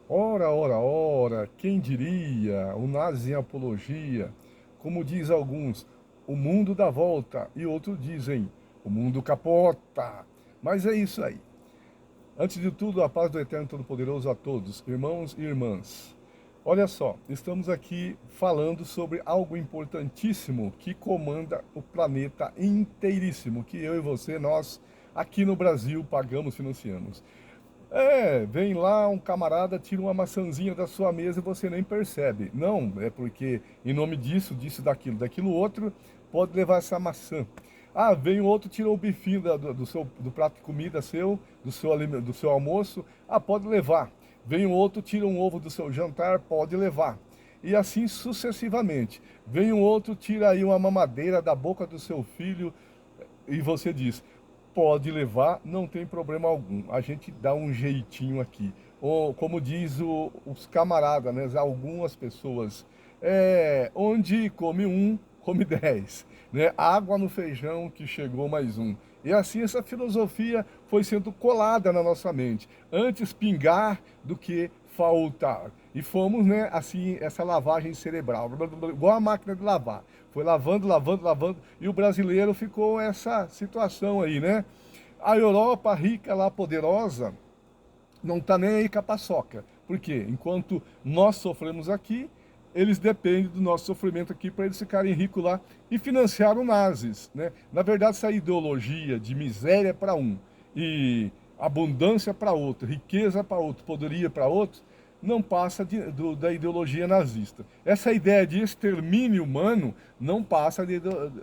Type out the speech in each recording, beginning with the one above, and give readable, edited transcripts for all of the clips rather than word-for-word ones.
Ora, ora, ora, quem diria? O nazi em apologia. Como diz alguns, o mundo dá volta, e outros dizem, o mundo capota. Mas é isso aí. Antes de tudo, a paz do Eterno Todo-Poderoso a todos, irmãos e irmãs. Olha só, estamos aqui falando sobre algo importantíssimo que comanda o planeta inteiríssimo, que eu e você, nós, aqui no Brasil, pagamos, financiamos. Vem lá um camarada, tira uma maçãzinha da sua mesa e você nem percebe. Não, é porque em nome disso, disso, daquilo outro, pode levar essa maçã. Ah, vem o outro, tira o bifinho do prato de comida seu, do seu almoço. Ah, pode levar. Vem o outro, tira um ovo do seu jantar, pode levar. E assim sucessivamente. Vem um outro, tira aí uma mamadeira da boca do seu filho e você diz: pode levar, não tem problema algum. A gente dá um jeitinho aqui. Ou, como diz os camaradas, né? Algumas pessoas, onde come um, come 10. Né? Água no feijão que chegou mais um. E assim essa filosofia foi sendo colada na nossa mente. Antes pingar do que faltar. E fomos, né, assim, essa lavagem cerebral, igual a máquina de lavar. Foi lavando, lavando, lavando, e o brasileiro ficou essa situação aí, né? A Europa rica lá, poderosa, não está nem aí com a paçoca. Por quê? Enquanto nós sofremos aqui, eles dependem do nosso sofrimento aqui para eles ficarem ricos lá e financiaram nazis, né? Na verdade, essa ideologia de miséria para um e abundância para outro, riqueza para outro, poderia para outro, não passa da ideologia nazista. Essa ideia de extermínio humano não passa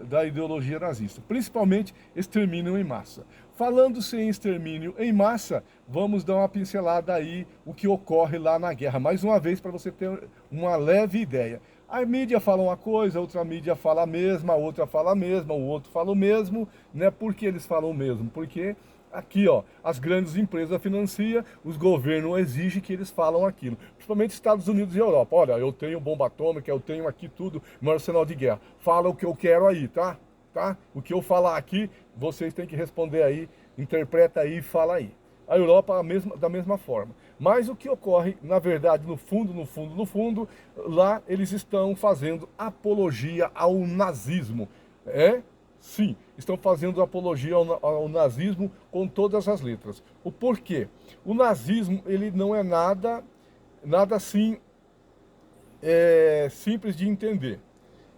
da ideologia nazista, principalmente extermínio em massa. Falando-se em extermínio em massa, vamos dar uma pincelada aí o que ocorre lá na guerra. Mais uma vez, para você ter uma leve ideia. A mídia fala uma coisa, a outra mídia fala a mesma, a outra fala a mesma, o outro fala o mesmo, né? Por que eles falam o mesmo? Porque aqui, ó, as grandes empresas financiam, os governos exigem que eles falam aquilo. Principalmente Estados Unidos e Europa. Olha, eu tenho bomba atômica, eu tenho aqui tudo, meu arsenal de guerra. Fala o que eu quero aí, tá? Tá? O que eu falar aqui, vocês têm que responder aí, interpreta aí e fala aí. A Europa da mesma forma. Mas o que ocorre, na verdade, no fundo, no fundo, no fundo, lá eles estão fazendo apologia ao nazismo. É? Sim, estão fazendo apologia ao nazismo com todas as letras. O porquê? O nazismo, ele não é nada assim simples de entender.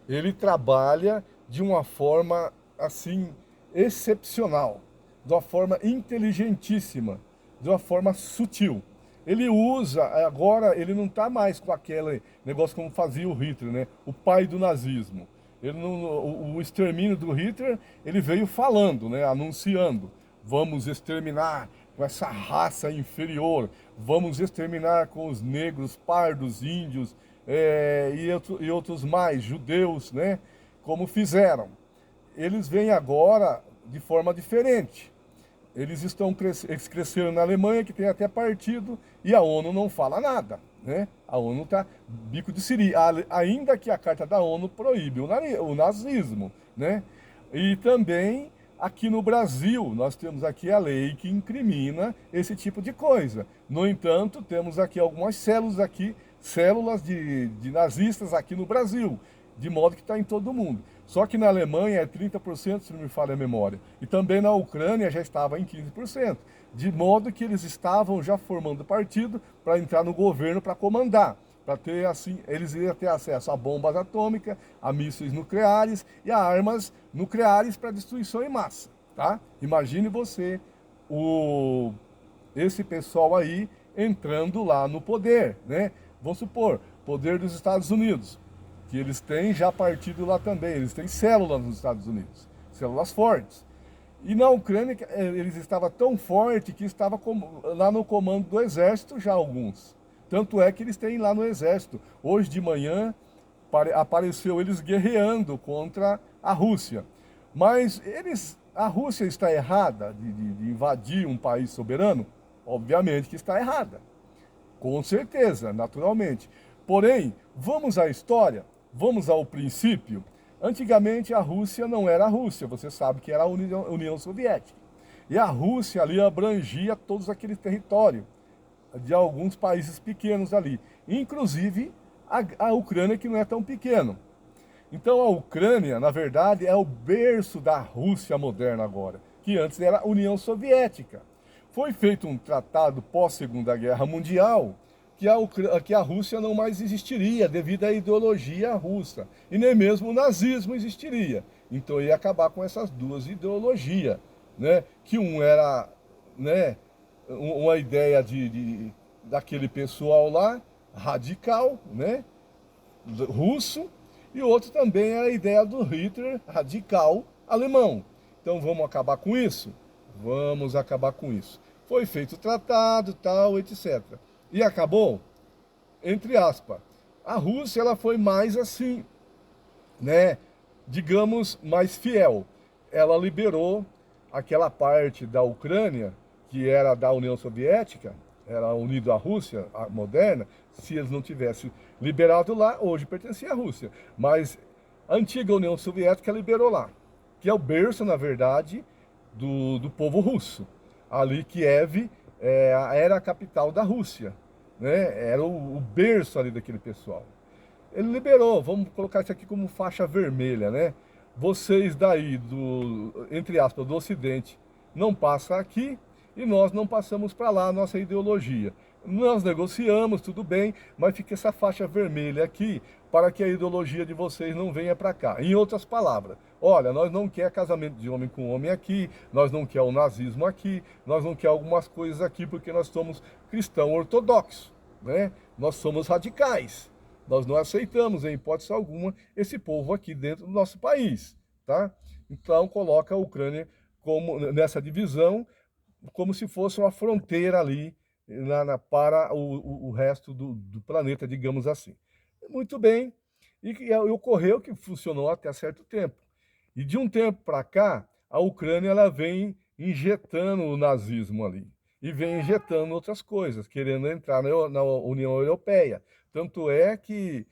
Ele trabalha de uma forma assim excepcional, de uma forma inteligentíssima, de uma forma sutil. Ele usa, agora ele não está mais com aquele negócio como fazia o Hitler, né? O pai do nazismo. Ele não, o extermínio do Hitler, ele veio falando, né? Anunciando, vamos exterminar com essa raça inferior, vamos exterminar com os negros, pardos, índios, e outros mais, judeus, né? Como fizeram. Eles vêm agora de forma diferente. Eles cresceram na Alemanha, que tem até partido, e a ONU não fala nada, né? A ONU tá bico de siri, ainda que a Carta da ONU proíbe o nazismo, né? E também aqui no Brasil, nós temos aqui a lei que incrimina esse tipo de coisa. No entanto, temos aqui algumas células de nazistas aqui no Brasil, de modo que está em todo mundo. Só que na Alemanha é 30%, se não me falha a memória. E também na Ucrânia já estava em 15%. De modo que eles estavam já formando partido para entrar no governo para comandar. Para ter assim, eles iam ter acesso a bombas atômicas, a mísseis nucleares e a armas nucleares para destruição em massa. Tá? Imagine você, o, esse pessoal aí entrando lá no poder, né? Vamos supor, poder dos Estados Unidos, que eles têm já partido lá também, eles têm células nos Estados Unidos, células fortes. E na Ucrânia eles estavam tão fortes que estava lá no comando do exército já alguns. Tanto é que eles têm lá no exército. Hoje de manhã apareceu eles guerreando contra a Rússia. Mas a Rússia está errada de invadir um país soberano? Obviamente que está errada. Com certeza, naturalmente. Porém, vamos à história, vamos ao princípio. Antigamente a Rússia não era a Rússia, você sabe que era a União Soviética. E a Rússia ali abrangia todos aquele território. de alguns países pequenos ali, inclusive a Ucrânia, que não é tão pequeno. Então a Ucrânia, na verdade, é o berço da Rússia moderna agora, que antes era a União Soviética. Foi feito um tratado pós-Segunda Guerra Mundial que a Rússia não mais existiria devido à ideologia russa, e nem mesmo o nazismo existiria. Então ia acabar com essas duas ideologias, né? Que um era, né, uma ideia daquele pessoal lá, radical, né, russo, e outro também é a ideia do Hitler radical alemão. Então vamos acabar com isso? Vamos acabar com isso. Foi feito o tratado, tal, etc. E acabou? Entre aspas. A Rússia ela foi mais assim, né, digamos, mais fiel. Ela liberou aquela parte da Ucrânia, que era da União Soviética, era unido à Rússia a moderna, se eles não tivessem liberado lá, hoje pertencia à Rússia. Mas a antiga União Soviética liberou lá, que é o berço, na verdade, do povo russo. Ali, Kiev, era a capital da Rússia, né? Era o berço ali daquele pessoal. Ele liberou, vamos colocar isso aqui como faixa vermelha, né? Vocês daí, entre aspas, do Ocidente, não passam aqui e nós não passamos para lá a nossa ideologia. Nós negociamos, tudo bem, mas fica essa faixa vermelha aqui para que a ideologia de vocês não venha para cá. Em outras palavras, olha, nós não quer casamento de homem com homem aqui, nós não quer o nazismo aqui, nós não quer algumas coisas aqui porque nós somos cristão ortodoxo, né? Nós somos radicais. Nós não aceitamos, em hipótese alguma, esse povo aqui dentro do nosso país, tá? Então, coloca a Ucrânia nessa divisão, como se fosse uma fronteira ali para o resto do planeta, digamos assim. Muito bem, e ocorreu que funcionou até certo tempo. E de um tempo para cá, a Ucrânia ela vem injetando o nazismo ali. E vem injetando outras coisas, querendo entrar na União Europeia. Tanto é que,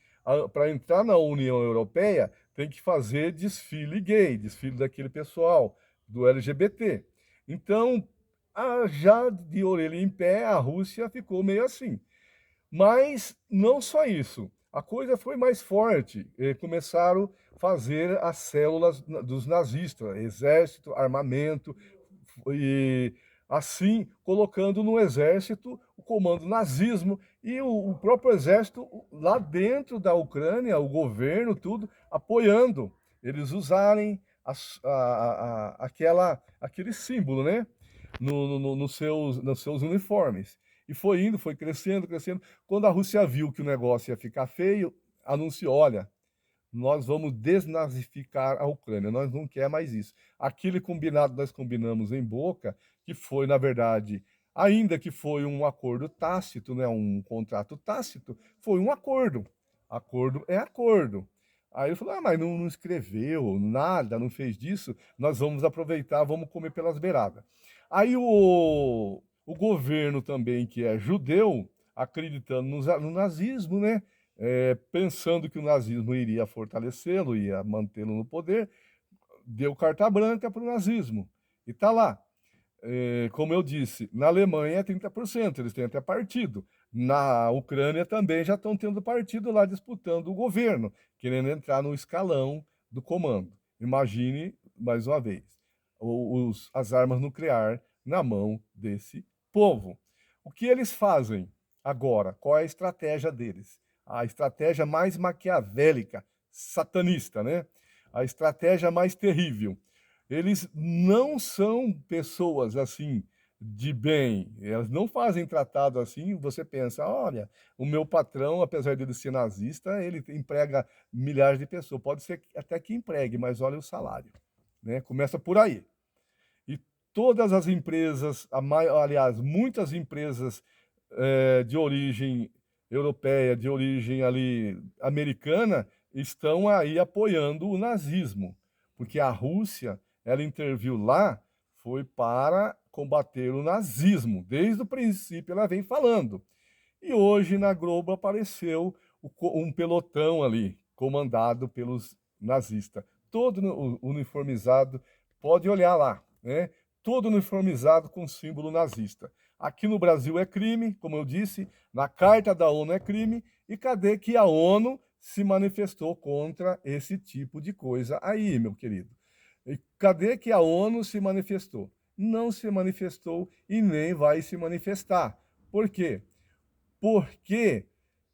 para entrar na União Europeia, tem que fazer desfile gay, desfile daquele pessoal, do LGBT. Então, já de orelha em pé, a Rússia ficou meio assim. Mas não só isso. A coisa foi mais forte. Começaram a fazer as células dos nazistas, exército, armamento, e assim colocando no exército o comando nazismo e o próprio exército lá dentro da Ucrânia, o governo, tudo, apoiando eles usarem aquele símbolo, né? Nos seus uniformes. E foi indo, foi crescendo, crescendo. Quando a Rússia viu que o negócio ia ficar feio, anunciou: olha, nós vamos desnazificar a Ucrânia, nós não quer mais isso. Aquele combinado nós combinamos em Boca, que foi, na verdade, ainda que foi um acordo tácito, né, um contrato tácito, foi um acordo. Acordo é acordo. Aí ele falou: mas não escreveu nada, não fez disso, nós vamos aproveitar, vamos comer pelas beiradas. Aí o governo também, que é judeu, acreditando no nazismo, né? Pensando que o nazismo iria fortalecê-lo, ia mantê-lo no poder, deu carta branca para o nazismo. E está lá. Como eu disse, na Alemanha é 30%, eles têm até partido. Na Ucrânia também já estão tendo partido lá disputando o governo, querendo entrar no escalão do comando. Imagine, mais uma vez, as armas nucleares na mão desse povo. O que eles fazem agora? Qual é a estratégia deles? A estratégia mais maquiavélica, satanista, né? A estratégia mais terrível. Eles não são pessoas assim de bem, elas não fazem tratado assim. Você pensa: olha, o meu patrão, apesar de ele ser nazista, ele emprega milhares de pessoas. Pode ser até que empregue, mas olha o salário, né? Começa por aí. E todas as empresas, aliás, muitas empresas de origem europeia, de origem ali americana, estão aí apoiando o nazismo, porque a Rússia, ela interviu lá, foi para combater o nazismo. Desde o princípio ela vem falando. E hoje na Globo apareceu um pelotão ali, comandado pelos nazistas, todo uniformizado, pode olhar lá, né? Todo uniformizado com símbolo nazista. Aqui no Brasil é crime, como eu disse, na Carta da ONU é crime, e cadê que a ONU se manifestou contra esse tipo de coisa aí, meu querido? E cadê que a ONU se manifestou? Não se manifestou e nem vai se manifestar. Por quê? Porque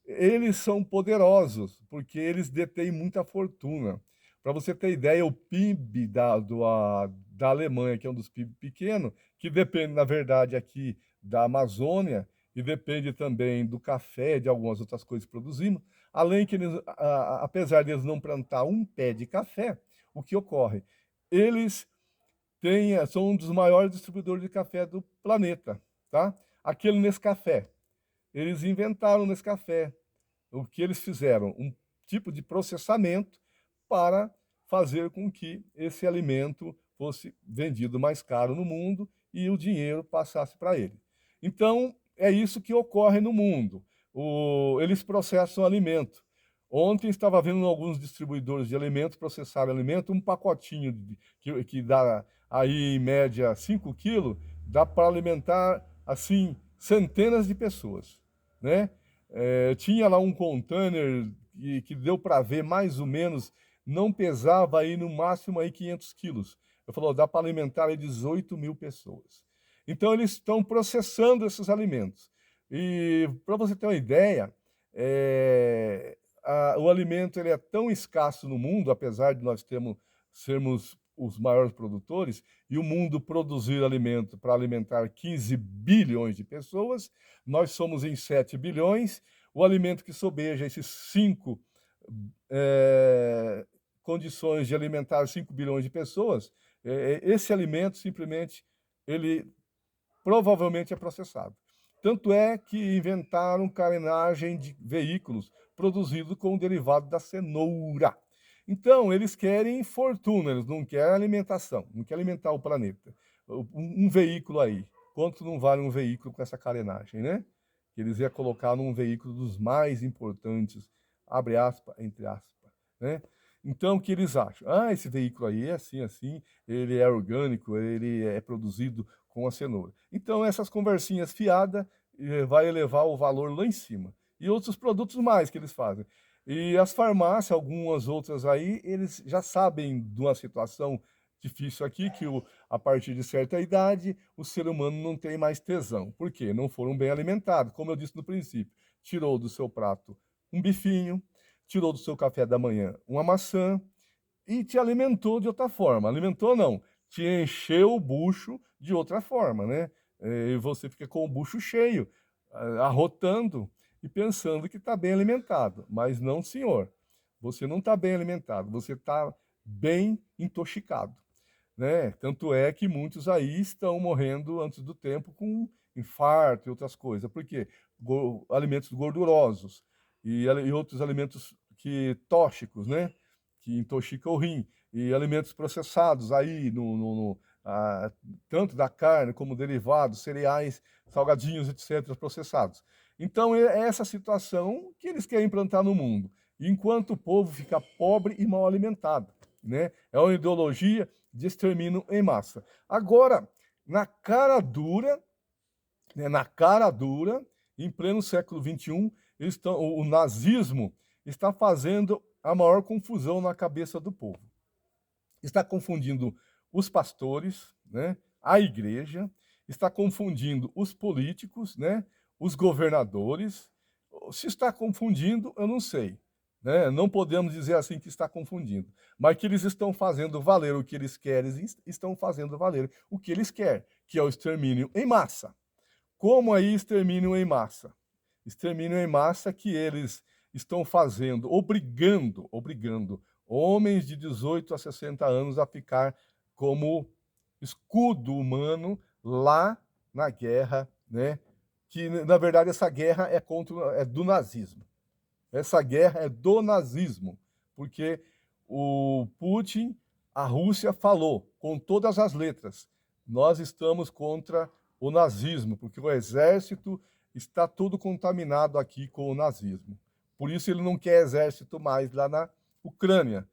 eles são poderosos, porque eles detêm muita fortuna. Para você ter ideia, o PIB da Alemanha, que é um dos PIB pequenos, que depende, na verdade, aqui da Amazônia, e depende também do café, de algumas outras coisas produzindo, além que eles, apesar de eles não plantar um pé de café, o que ocorre? Eles são um dos maiores distribuidores de café do planeta, tá? Aquele Nescafé. Eles inventaram o Nescafé. O que eles fizeram? Um tipo de processamento para fazer com que esse alimento fosse vendido mais caro no mundo e o dinheiro passasse para ele. Então, é isso que ocorre no mundo. Eles processam alimento. Ontem estava vendo alguns distribuidores de alimentos processar alimento, um pacotinho que dá aí em média 5 quilos, dá para alimentar assim centenas de pessoas, né? Tinha lá um container que deu para ver mais ou menos, não pesava aí no máximo aí 500 quilos. Eu falei, dá para alimentar aí 18 mil pessoas. Então eles estão processando esses alimentos. E para você ter uma ideia, o alimento ele é tão escasso no mundo, apesar de nós sermos os maiores produtores, e o mundo produzir alimento para alimentar 15 bilhões de pessoas, nós somos em 7 bilhões, o alimento que sobeja esses 5 condições de alimentar 5 bilhões de pessoas, esse alimento simplesmente, ele provavelmente é processado. Tanto é que inventaram carenagem de veículos produzidos com o derivado da cenoura. Então, eles querem fortuna, eles não querem alimentação, não querem alimentar o planeta. Um veículo aí, quanto não vale um veículo com essa carenagem, né? Eles iam colocar num veículo dos mais importantes, abre aspas, entre aspas, né? Então, o que eles acham? Esse veículo aí é assim, assim, ele é orgânico, ele é produzido com a cenoura. Então, essas conversinhas fiadas vai elevar o valor lá em cima. E outros produtos mais que eles fazem. E as farmácias, algumas outras aí, eles já sabem de uma situação difícil aqui, que a partir de certa idade, o ser humano não tem mais tesão. Por quê? Não foram bem alimentados. Como eu disse no princípio, tirou do seu prato um bifinho, tirou do seu café da manhã uma maçã e te alimentou de outra forma. Alimentou não, te encheu o bucho de outra forma, né? E você fica com o bucho cheio, arrotando e pensando que está bem alimentado. Mas não, senhor. Você não está bem alimentado, você está bem intoxicado, né? Tanto é que muitos aí estão morrendo antes do tempo com infarto e outras coisas. Por quê? Alimentos gordurosos e outros alimentos tóxicos, né? Que intoxicam o rim. E alimentos processados aí, tanto da carne como derivados, cereais, salgadinhos, etc., processados. Então, é essa situação que eles querem implantar no mundo, enquanto o povo fica pobre e mal alimentado, né? É uma ideologia de extermínio em massa. Agora, na cara dura, né, em pleno século XXI, o nazismo está fazendo a maior confusão na cabeça do povo. Está confundindo os pastores, né, a igreja, está confundindo os políticos, né, os governadores. Se está confundindo, eu não sei. Né? Não podemos dizer assim que está confundindo. Mas que eles estão fazendo valer o que eles querem, estão fazendo valer o que eles querem, que é o extermínio em massa. Como aí extermínio em massa? Extermínio em massa que eles estão fazendo, obrigando homens de 18 a 60 anos a ficar como escudo humano lá na guerra, né? Que na verdade essa guerra é do nazismo. Essa guerra é do nazismo, porque o Putin, a Rússia falou com todas as letras: nós estamos contra o nazismo, porque o exército está todo contaminado aqui com o nazismo. Por isso ele não quer exército mais lá na Ucrânia.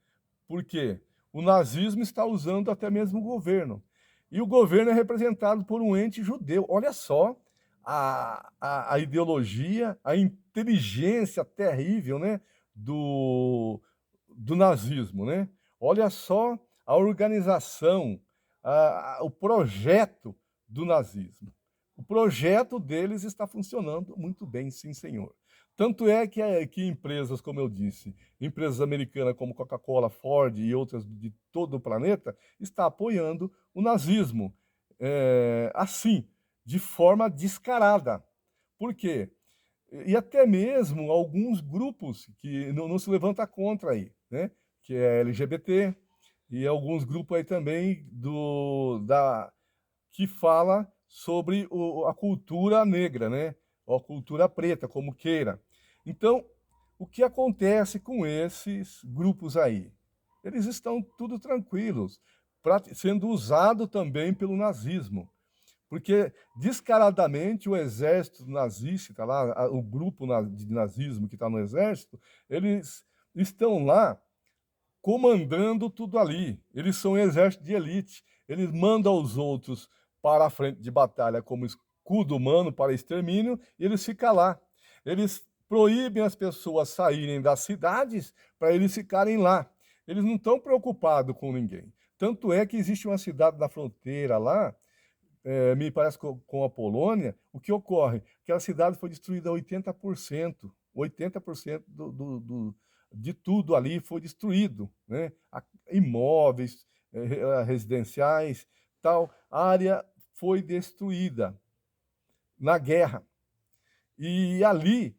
Por quê? O nazismo está usando até mesmo o governo. E o governo é representado por um ente judeu. Olha só a ideologia, a inteligência terrível, né, do nazismo, né? Olha só a organização, o projeto do nazismo. O projeto deles está funcionando muito bem, sim, senhor. Tanto é que empresas, como eu disse, empresas americanas como Coca-Cola, Ford e outras de todo o planeta, está apoiando o nazismo, assim, de forma descarada. Por quê? E até mesmo alguns grupos que não se levanta contra aí, né? Que é LGBT e alguns grupos aí também que fala sobre a cultura negra, né? Ou a cultura preta, como queira. Então, o que acontece com esses grupos aí? Eles estão tudo tranquilos, sendo usado também pelo nazismo. Porque descaradamente o exército nazista, tá lá, o grupo de nazismo que está no exército, eles estão lá comandando tudo ali. Eles são um exército de elite. Eles mandam os outros para a frente de batalha como escudo humano para extermínio e eles ficam lá. Eles proíbem as pessoas saírem das cidades para eles ficarem lá. Eles não estão preocupados com ninguém. Tanto é que existe uma cidade na fronteira lá, me parece com a Polônia, o que ocorre? Aquela cidade foi destruída 80%. 80% de tudo ali foi destruído, né? Imóveis, residenciais, tal. A área foi destruída na guerra. E ali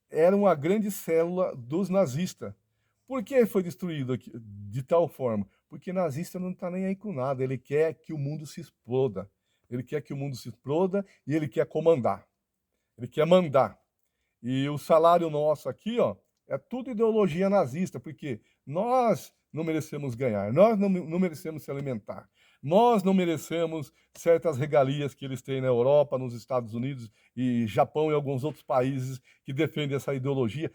era uma grande célula dos nazistas. Por que foi destruído aqui, de tal forma? Porque nazista não está nem aí com nada. Ele quer que o mundo se exploda. Ele quer que o mundo se exploda e ele quer comandar. Ele quer mandar. E o salário nosso aqui, ó, é tudo ideologia nazista, porque nós não merecemos ganhar, nós não merecemos se alimentar, nós não merecemos certas regalias que eles têm na Europa, nos Estados Unidos e Japão e alguns outros países que defendem essa ideologia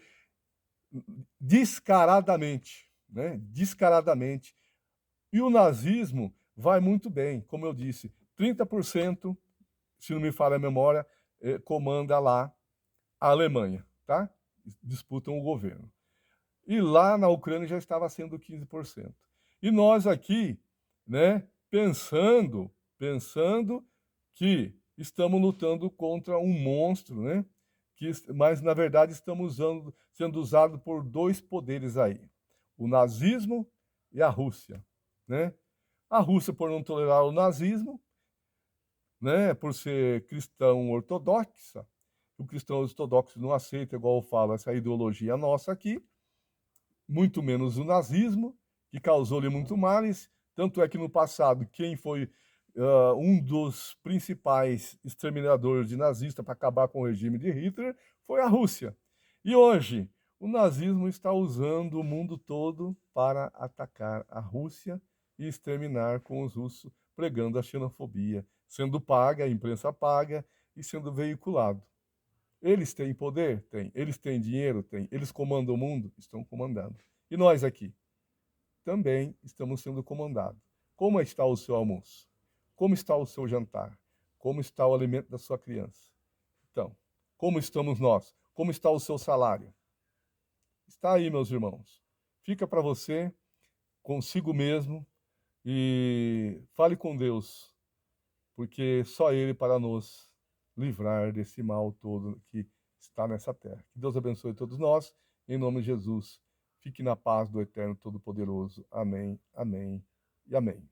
descaradamente, né? Descaradamente. E o nazismo vai muito bem, como eu disse, 30%, se não me falha a memória, comanda lá a Alemanha, tá? Disputam o governo. E lá na Ucrânia já estava sendo 15%. E nós aqui, né, pensando que estamos lutando contra um monstro, né? Mas na verdade estamos sendo usados por dois poderes aí, o nazismo e a Rússia, né? A Rússia por não tolerar o nazismo, né, por ser cristão ortodoxa, o cristão ortodoxo não aceita, igual eu falo, essa ideologia nossa aqui, muito menos o nazismo, que causou-lhe muito males. Tanto é que no passado, quem foi um dos principais exterminadores de nazistas para acabar com o regime de Hitler foi a Rússia. E hoje, o nazismo está usando o mundo todo para atacar a Rússia e exterminar com os russos, pregando a xenofobia, sendo paga, a imprensa paga e sendo veiculado. Eles têm poder? Têm. Eles têm dinheiro? Têm. Eles comandam o mundo? Estão comandando. E nós aqui? Também estamos sendo comandados. Como está o seu almoço? Como está o seu jantar? Como está o alimento da sua criança? Então, como estamos nós? Como está o seu salário? Está aí, meus irmãos. Fica para você, consigo mesmo, e fale com Deus, porque só Ele para nos livrar desse mal todo que está nessa terra. Que Deus abençoe todos nós, em nome de Jesus. Fique na paz do Eterno Todo-Poderoso. Amém, amém e amém.